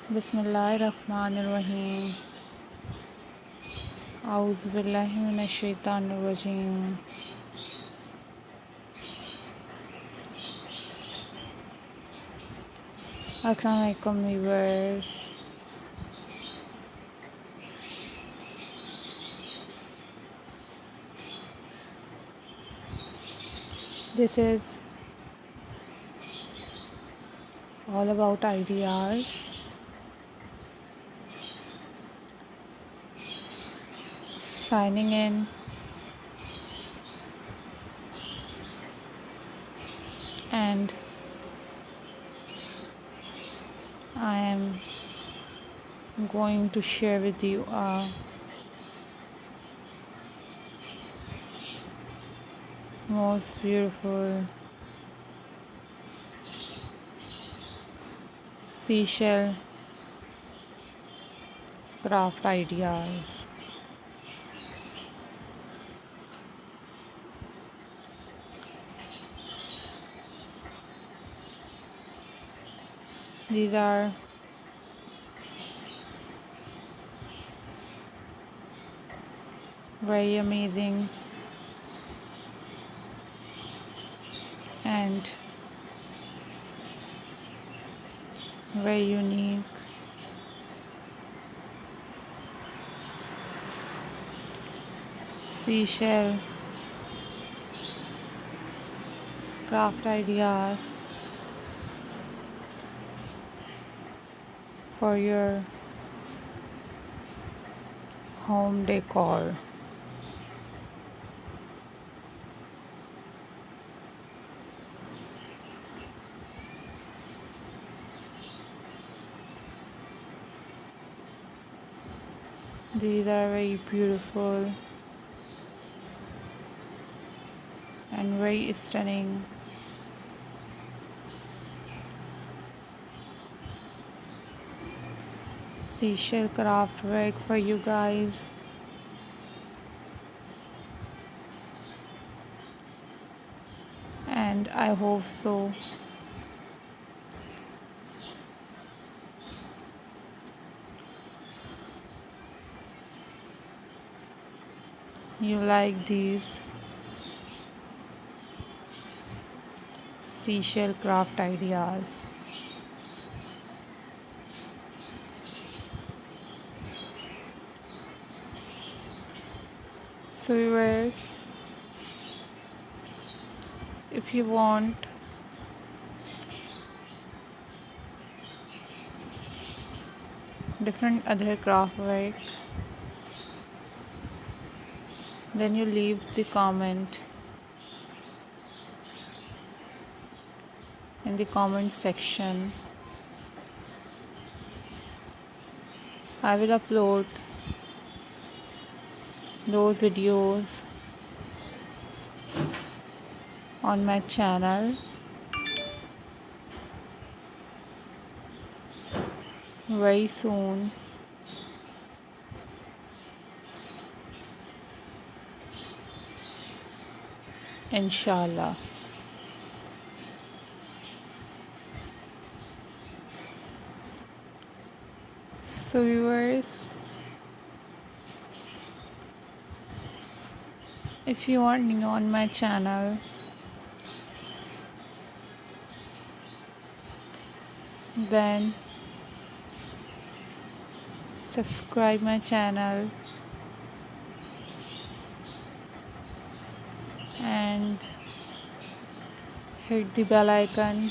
बिस्मिल्लाहिर्रहमानिर्रहीम। औज़ु बिल्लाहि मिनश्शैतानिर्रजीम। अस्सलाम वालेकुम viewers. This is all about ideas, signing in, and I am going to share with you a most beautiful seashell craft ideas. These are very amazing and very unique seashell craft ideas for your home decor. These are very beautiful and very stunning seashell craft work for you guys. And I hope so you like these seashell craft ideas. So viewers, if you want different other craft work, then you leave the comment in the comment section. I will upload those videos on my channel very soon. Inshallah. So viewers, if you are new on my channel, then subscribe my channel and hit the bell icon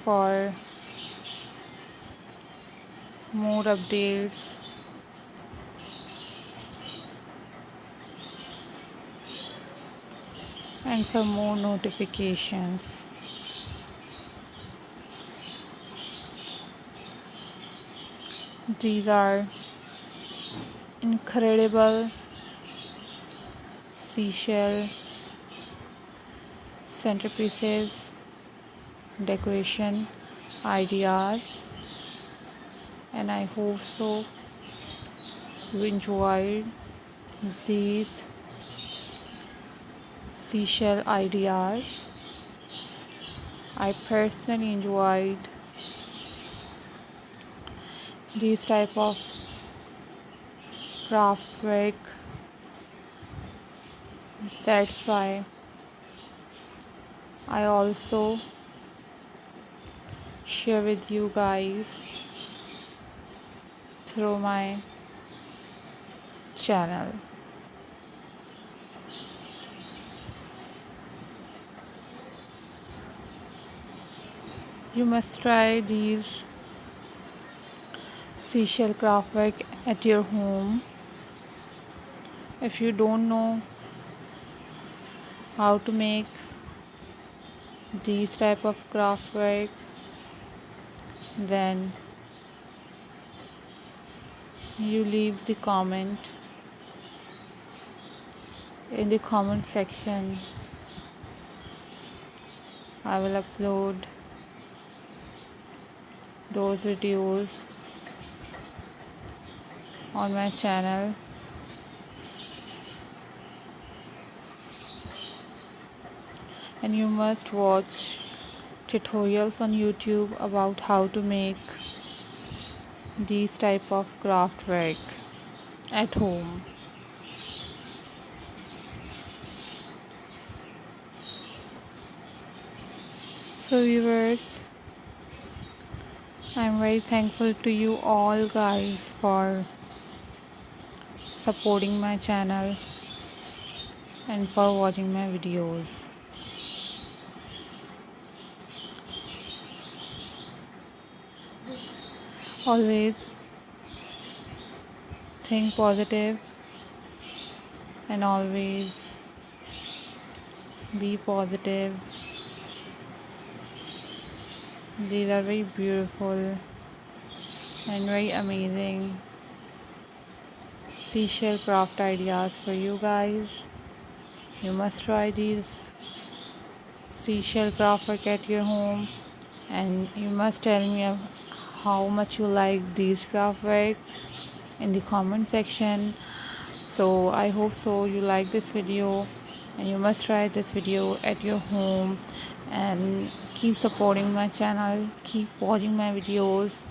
for more updates and for more notifications. These are incredible seashell centerpieces decoration ideas, and I hope so you enjoyed these seashell ideas. I personally enjoyed these type of craft work. That's why I also share with you guys through my channel. You must try these seashell craft work at your home. If you don't know how to make these type of craft work, then you leave the comment in the comment section. I will upload those videos on my channel, and you must watch tutorials on YouTube about how to make these type of craft work at home. So viewers, I'm very thankful to you all guys for supporting my channel and for watching my videos. Always think positive and always be positive. These are very beautiful and very amazing seashell craft ideas for you guys. You must try these seashell craft work at your home, and you must tell me how much you like these craft work in the comment section. So I hope so you like this video, and you must try this video at your home, and keep supporting my channel, keep watching my videos.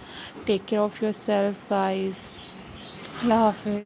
Take care of yourself guys. Allah Hafiz.